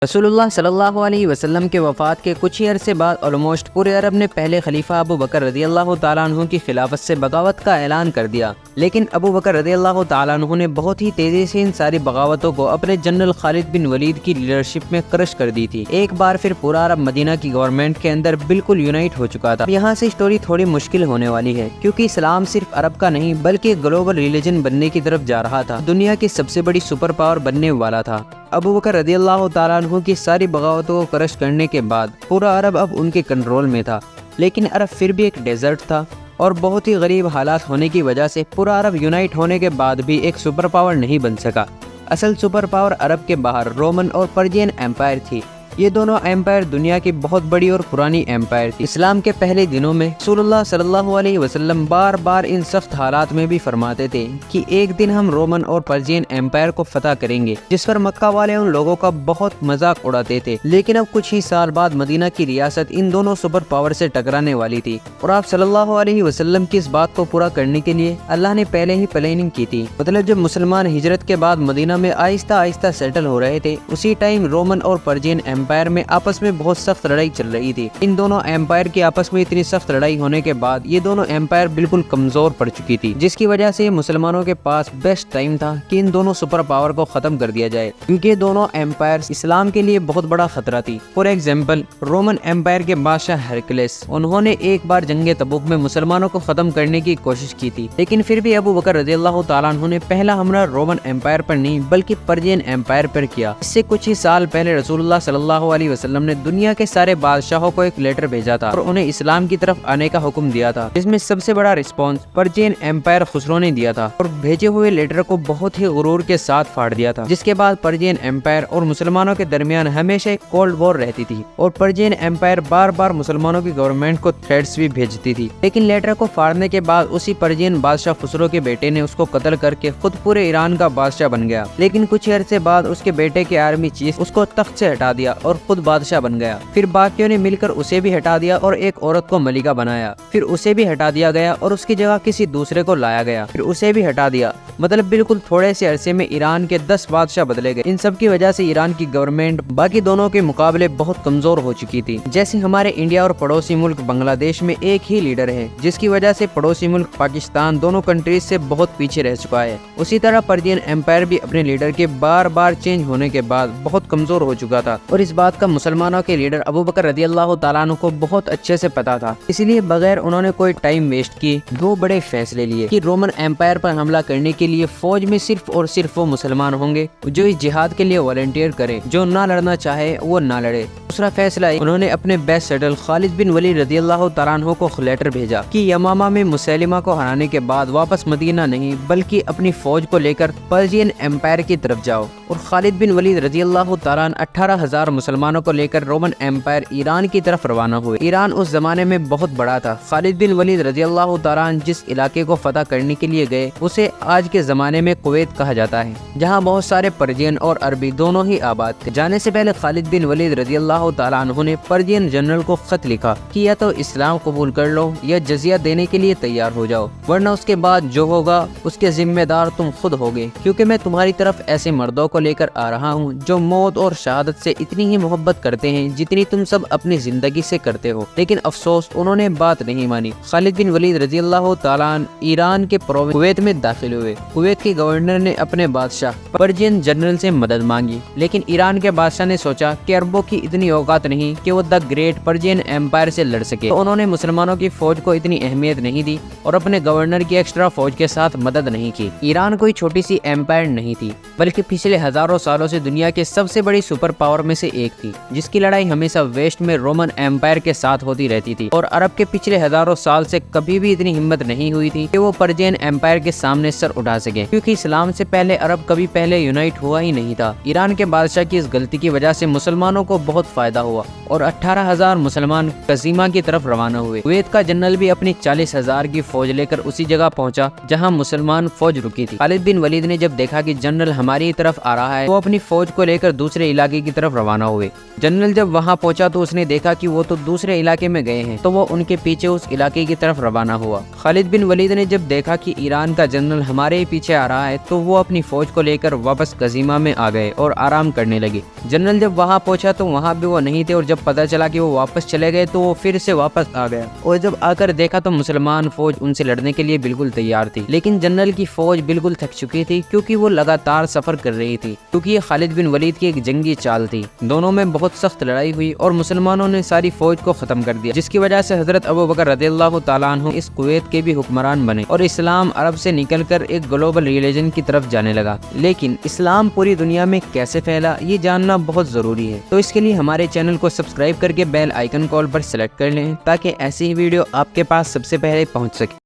रसूलुल्लाह सल्लल्लाहु अलैहि वसल्लम के वफ़ात के कुछ ही अरसे बाद ऑलमोस्ट पूरे अरब ने पहले खलीफा अबू बकर रज़ियल्लाहु ताला अन्हु की खिलाफत से बगावत का ऐलान कर दिया। लेकिन अबू बकर रज़ियल्लाहु ताला अन्हु ने बहुत ही तेज़ी से इन सारी बगावतों को अपने जनरल खालिद बिन वलीद की लीडरशिप में क्रश कर दी थी। एक बार फिर पूरा अरब मदीना की गवर्नमेंट के अंदर बिल्कुल यूनाइट हो चुका था। यहाँ से स्टोरी थोड़ी मुश्किल होने वाली है, क्योंकि इस्लाम सिर्फ अरब का नहीं बल्कि ग्लोबल रिलीजन बनने की तरफ जा रहा था, दुनिया की सबसे बड़ी सुपर पावर बनने वाला था। अबू बकर रज़ियल्लाहु ताला अन्हु की सारी बगावतों को क्रश करने के बाद पूरा अरब अब उनके कंट्रोल में था। लेकिन अरब फिर भी एक डेजर्ट था और बहुत ही गरीब हालात होने की वजह से पूरा अरब यूनाइट होने के बाद भी एक सुपर पावर नहीं बन सका। असल सुपर पावर अरब के बाहर रोमन और पर्शियन एम्पायर थी। ये दोनों एम्पायर दुनिया की बहुत बड़ी और पुरानी एम्पायर थी। इस्लाम के पहले दिनों में रसूलुल्लाह सल्लल्लाहु अलैहि वसल्लम बार बार इन सख्त हालात में भी फरमाते थे कि एक दिन हम रोमन और पर्शियन एम्पायर को फतह करेंगे, जिस पर मक्का वाले उन लोगों का बहुत मजाक उड़ाते थे। लेकिन अब कुछ ही साल बाद मदीना की रियासत इन दोनों सुपर पावर से टकराने वाली थी और आप सल्लल्लाहु अलैहि वसल्लम की इस बात को पूरा करने के लिए अल्लाह ने पहले ही प्लानिंग की थी। मतलब जब मुसलमान हिजरत के बाद मदीना में आहिस्ता आहिस्ता सेटल हो रहे थे, उसी टाइम रोमन और पर्शियन एम्पायर में आपस में बहुत सख्त लड़ाई चल रही थी। इन दोनों एम्पायर की आपस में इतनी सख्त लड़ाई होने के बाद ये दोनों एम्पायर बिल्कुल कमजोर पड़ चुकी थी, जिसकी वजह से मुसलमानों के पास बेस्ट टाइम था कि इन दोनों सुपर पावर को खत्म कर दिया जाए, क्योंकि दोनों एम्पायर इस्लाम के लिए बहुत बड़ा खतरा थी। फॉर एग्जाम्पल रोमन एम्पायर के बादशाह हेरक्लेस, उन्होंने एक बार जंगे तबूक में मुसलमानों को खत्म करने की कोशिश की थी, लेकिन फिर भी अबू बकर रज़ियल्लाहु ताला अन्हु ने पहला हमला रोमन एम्पायर पर नहीं बल्कि पर्शियन एम्पायर पर किया। इससे कुछ ही साल पहले रसूलुल्लाह सल्लल्लाहु अलैहि वसल्लम ने दुनिया के सारे बादशाहों को एक लेटर भेजा था और उन्हें इस्लाम की तरफ आने का हुक्म दिया था, जिसमें सबसे बड़ा रिस्पॉन्स पर्शियन एम्पायर खुसरो ने दिया था और भेजे हुए लेटर को बहुत ही गुरूर के साथ फाड़ दिया था। जिसके बाद पर्शियन एम्पायर और मुसलमानों के दरमियान हमेशा एक कोल्ड वॉर रहती थी और पर्शियन एम्पायर बार बार मुसलमानों की गवर्नमेंट को थ्रेट्स भी भेजती थी। लेकिन लेटर को फाड़ने के बाद उसी पर्शियन बादशाह खुसरो के बेटे ने उसको कत्ल करके खुद पूरे ईरान का बादशाह बन गया। लेकिन कुछ अरसे बाद उसके बेटे के आर्मी चीफ उसको तख्त से हटा दिया और खुद बादशाह बन गया। फिर बाकियों ने मिलकर उसे भी हटा दिया और एक औरत को मलिका बनाया। फिर उसे भी हटा दिया गया और उसकी जगह किसी दूसरे को लाया गया, फिर उसे भी हटा दिया। मतलब बिल्कुल थोड़े से अरसे में ईरान के 10 बादशाह बदले गए। इन सब की वजह से ईरान की गवर्नमेंट बाकी दोनों के मुकाबले बहुत कमजोर हो चुकी थी। जैसे हमारे इंडिया और पड़ोसी मुल्क बांग्लादेश में एक ही लीडर है, जिसकी वजह से पड़ोसी मुल्क पाकिस्तान दोनों कंट्रीज से बहुत पीछे रह चुका है। उसी तरह पर्शियन एम्पायर भी अपने लीडर के बार बार चेंज होने के बाद बहुत कमजोर हो चुका था और इस बात का मुसलमानों के लीडर अबू बकर रज़ियल्लाहु ताला अन्हु को बहुत अच्छे से पता था। इसलिए बगैर उन्होंने कोई टाइम वेस्ट किए दो बड़े फैसले लिए कि रोमन एम्पायर पर हमला करने के लिए फौज में सिर्फ और सिर्फ वो मुसलमान होंगे जो इस जिहाद के लिए वॉलंटियर करे, जो ना लड़ना चाहे वो ना लड़े। दूसरा फैसला उन्होंने अपने बेस्ट सेटल खालिद बिन वलीद रज़ियल्लाहु ताला अन्हु को लेटर भेजा कि यमामा में मुसैलिमा को हराने के बाद वापस मदीना नहीं बल्कि अपनी फौज को लेकर पर्शियन एम्पायर की तरफ जाओ। और खालिद बिन वलीद रज़ियल्लाहु ताला अन्हु 18,000 मुसलमानों को लेकर रोमन एम्पायर ईरान की तरफ रवाना हुए। ईरान उस जमाने में बहुत बड़ा था। खालिद बिन वलीद रज़ियल्लाहु ताला अन्हु जिस इलाके को फतह करने के लिए गए उसे आज के जमाने में कुवैत कहा जाता है, जहां बहुत सारे पर्शियन और अरबी दोनों ही आबाद थे। जाने से पहले खालिद बिन वलीद रज़ियल्लाहु ताला अन्हु ने पर्शियन जनरल को खत लिखा कि या तो इस्लाम कबूल कर लो या जजिया देने के लिए तैयार हो जाओ, वरना उसके बाद जो होगा उसके जिम्मेदार तुम खुद होगे, क्योंकि मैं तुम्हारी तरफ ऐसे मर्दों को लेकर आ रहा हूँ जो मौत और शहादत से इतनी ही मोहब्बत करते हैं जितनी तुम सब अपनी जिंदगी से करते हो। लेकिन अफसोस उन्होंने बात नहीं मानी। खालिद बिन वलीद रज़ियल्लाहु ताला अन्हु ईरान के प्रोविंस कुवैत में दाखिल हुए। कुवैत के गवर्नर ने अपने बादशाह पर्शियन जनरल से मदद मांगी, लेकिन ईरान के बादशाह ने सोचा कि अरबों की इतनी औकात नहीं कि वो द ग्रेट पर्शियन एम्पायर से लड़ सके, तो उन्होंने मुसलमानों की फौज को इतनी अहमियत नहीं दी और अपने गवर्नर की एक्स्ट्रा फौज के साथ मदद नहीं की। ईरान कोई छोटी सी एम्पायर नहीं थी, बल्कि पिछले हजारों सालों से दुनिया के सबसे बड़ी सुपर पावर में से एक थी, जिसकी लड़ाई हमेशा वेस्ट में रोमन एम्पायर के साथ होती रहती थी। और अरब के पिछले हजारों साल से कभी भी इतनी हिम्मत नहीं हुई थी कि वो पर्शियन एम्पायर के सामने सर उठा सके, क्योंकि इस्लाम से पहले अरब कभी पहले यूनाइट हुआ ही नहीं था। ईरान के बादशाह की इस गलती की वजह से मुसलमानों को बहुत فائدہ ہوا اور 18,000 مسلمان قزیمہ کی طرف روانہ ہوئے۔ کویت کا جنرل بھی اپنی 40,000 کی فوج لے کر اسی جگہ پہنچا جہاں مسلمان فوج رکی تھی۔ خالد بن ولید نے جب دیکھا کہ جنرل ہماری طرف آ رہا ہے تو اپنی فوج کو لے کر دوسرے علاقے کی طرف روانہ ہوئے۔ جنرل جب وہاں پہنچا تو اس نے دیکھا کہ وہ تو دوسرے علاقے میں گئے ہیں، تو وہ ان کے پیچھے اس علاقے کی طرف روانہ ہوا۔ خالد بن ولید نے جب دیکھا کہ ایران کا جنرل ہمارے ہی پیچھے آ رہا ہے تو وہ اپنی فوج کو لے کر واپس قزیمہ میں آ گئے اور آرام کرنے لگے۔ جنرل جب وہاں پہنچا تو وہاں بھی وہ نہیں تھے اور جب پتہ چلا کہ وہ واپس چلے گئے تو وہ پھر سے واپس آ گیا اور جب آ کر دیکھا تو مسلمان فوج ان سے لڑنے کے لیے بالکل تیار تھی، لیکن جنرل کی فوج بالکل تھک چکی تھی کیونکہ وہ لگاتار سفر کر رہی تھی، کیونکہ یہ خالد بن ولید کی ایک جنگی چال تھی۔ دونوں میں بہت سخت لڑائی ہوئی اور مسلمانوں نے ساری فوج کو ختم کر دیا، جس کی وجہ سے حضرت ابوبکر رضی اللہ تعالیٰ عنہ اس کویت کے بھی حکمران بنے اور اسلام عرب سے نکل کر ایک گلوبل ریلیجن کی طرف جانے لگا۔ لیکن اسلام پوری دنیا میں کیسے پھیلا یہ جاننا بہت ضروری ہے، تو اس کے لیے ہمارے چینل کو سبسکرائب کر کے بیل آئیکن کال پر سلیکٹ کر لیں تاکہ ایسی ہی ویڈیو آپ کے پاس سب سے پہلے پہنچ سکے۔